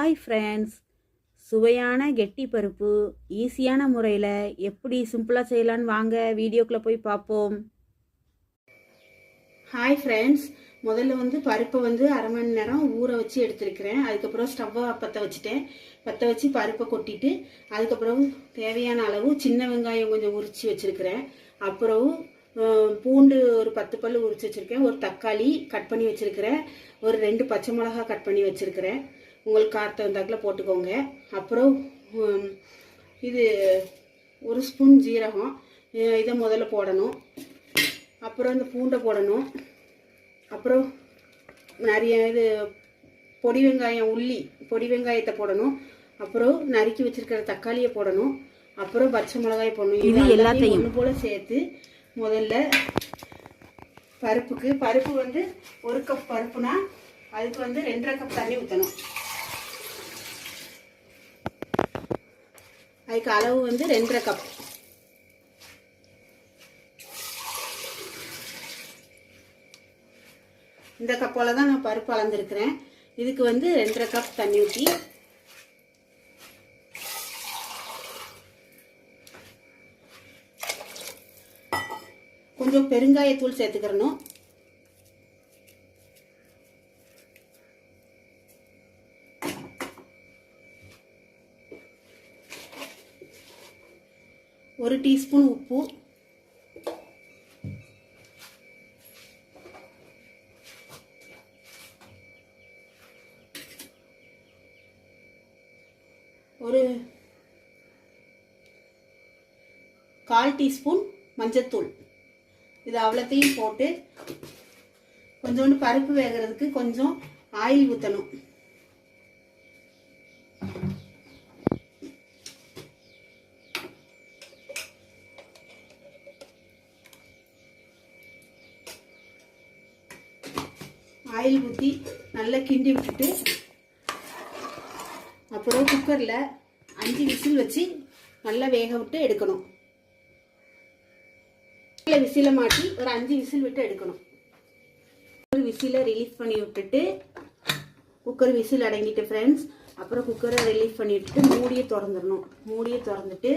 Hi friends, சுவையான கெட்டி பருப்பு ஈஸியான முறையில் எப்படி சிம்பிளாக செய்யலான்னு வாங்க வீடியோக்குள்ளே போய் பார்ப்போம். ஹாய் ஃப்ரெண்ட்ஸ், முதல்ல பருப்பை அரை மணி நேரம் ஊற வச்சு எடுத்துருக்கிறேன். அதுக்கப்புறம் ஸ்டவ்வை பற்ற வச்சு பருப்பை கொட்டிட்டு அதுக்கப்புறம் தேவையான அளவு சின்ன வெங்காயம் கொஞ்சம் உரித்து வச்சுருக்கிறேன். அப்புறம் பூண்டு ஒரு 10 பல் உரித்து வச்சுருக்கேன். ஒரு தக்காளி கட் பண்ணி வச்சுருக்கிறேன். ஒரு 2 பச்சை மிளகா கட் பண்ணி வச்சுருக்கிறேன். உங்களுக்கு காரத்தை வந்தாக்கில் போட்டுக்கோங்க. அப்புறம் இது ஒரு ஸ்பூன் ஜீரகம், இதை முதல்ல போடணும். அப்புறம் இந்த பூண்டை போடணும். அப்புறம் நிறைய பொடி வெங்காயத்தை போடணும். அப்புறம் நறுக்கி வச்சிருக்கிற தக்காளியை போடணும். அப்புறம் பச்சை மிளகாய் போடணும். இது எல்லாத்தையும் ஒன்று போல் சேர்த்து முதல்ல பருப்பு 1 கப் பருப்புனா அதுக்கு 2.5 கப் தண்ணி ஊற்றணும். அதுக்கு அளவு 2.5 கப். இந்த கப்போல தான் நான் பருப்பு அளந்துருக்கிறேன். இதுக்கு 2.5 கப் தண்ணி ஊற்றி கொஞ்சம் பெருங்காயத்தூள் சேர்த்துக்கிறணும். ஒரு டீஸ்பூன் உப்பு, ஒரு 1/4 டீஸ்பூன் மஞ்சத்தூள். இது அவ்வளோத்தையும் போட்டு கொஞ்சோண்டு பருப்பு வேகிறதுக்கு கொஞ்சம் ஆயில் ஊற்றணும். ஆயில் ஊற்றி நல்லா கிண்டி விட்டுட்டு அப்புறம் குக்கரில் 5 விசில் வச்சு நல்லா வேக விட்டு எடுக்கணும். விசிலை மாட்டி ஒரு 5 விசில் விட்டு எடுக்கணும். ஒரு விசிலை ரிலீஃப் பண்ணி விட்டுட்டு குக்கர் விசில் அடங்கிட்டு ஃப்ரெண்ட்ஸ். அப்புறம் குக்கரை ரிலீஃப் பண்ணி விட்டுட்டு மூடியை திறந்துடணும். மூடியை திறந்துட்டு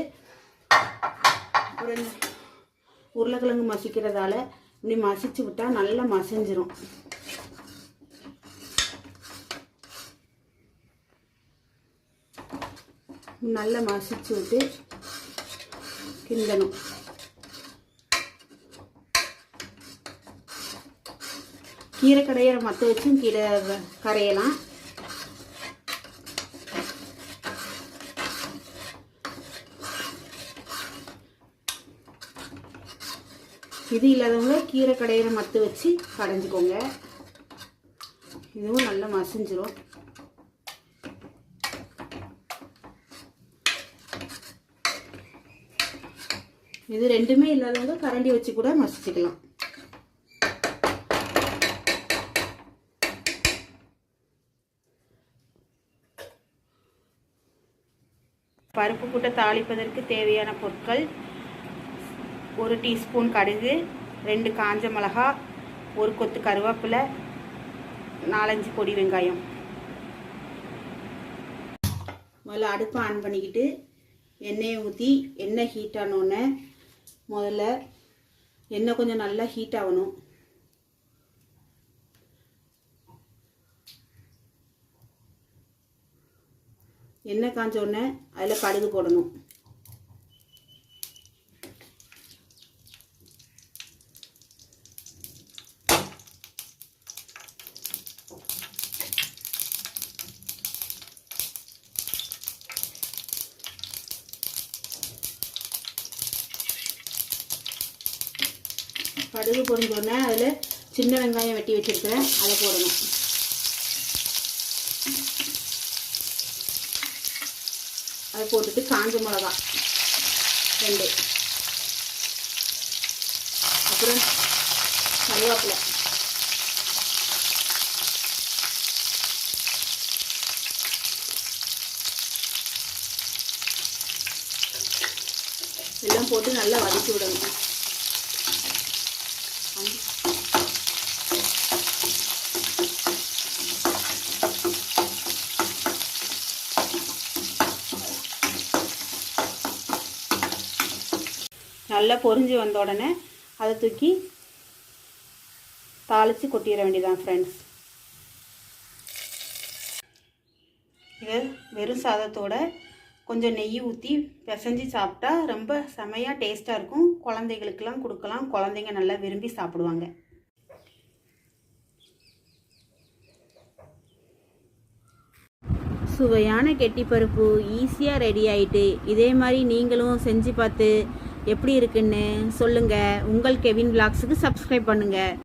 ஒரு உருளைக்கிழங்கு மசிக்கிறதால இப்படி மசிச்சு விட்டா நல்லா மசிஞ்சிரும். நல்லா மசிச்சு விட்டு கிண்டணும். கீரை கடையிற மற்ற வச்சும் கீரை கரையலாம். இது இல்லாதவங்க கீரை கடையிற மற்ற வச்சு கடைஞ்சிக்கோங்க. இதுவும் நல்லா மசிஞ்சிரும். இது ரெண்டுமே இல்லாதவங்க கரண்டி வச்சு கூட மசிச்சுக்கலாம். பருப்பு கூட்டை தாளிப்பதற்கு தேவையான பொருட்கள்: 1 டீஸ்பூன் கடுகு, 2 காஞ்ச மிளகா, 1 கொத்து கருவேப்பிலை, 4-5 பொடி வெங்காயம். முதல்ல அடுப்பை ஆன் பண்ணிக்கிட்டு எண்ணெயை ஊற்றி எண்ணெய் ஹீட் ஆனோடனே முதல்ல எண்ணெய் கொஞ்சம் நல்லா ஹீட் ஆகணும். எண்ணெய் காஞ்ச உடனே அதில் கடுகு போடணும். கடுகு பொரிஞ்ச உடனே அதில் சின்ன வெங்காயம் வெட்டி வச்சிருக்கிறேன், அதை போடணும். அதை போட்டுட்டு காஞ்ச மிளகா 2, அப்புறம் கருவேப்பிலை, எல்லாம் போட்டு நல்லா வதக்கி விடணும். நல்லா பொரிஞ்சு வந்த உடனே அதை தூக்கி தாளித்து கொட்டிட வேண்டியதான் ஃப்ரெண்ட்ஸ். இதை வெறும் சாதத்தோட கொஞ்சம் நெய் ஊற்றி பிசைஞ்சு சாப்பிட்டா ரொம்ப செமையாக டேஸ்ட்டாக இருக்கும். குழந்தைகளுக்கெல்லாம் கொடுக்கலாம், குழந்தைங்க நல்லா விரும்பி சாப்பிடுவாங்க. சுவையான கெட்டிப்பருப்பு ஈஸியாக ரெடி ஆகிட்டு. இதே மாதிரி நீங்களும் செஞ்சு பார்த்து எப்படி இருக்குன்னு சொல்லுங்கள். உங்கள் கெவின் விலாக்ஸுக்கு சப்ஸ்கிரைப் பண்ணுங்கள்.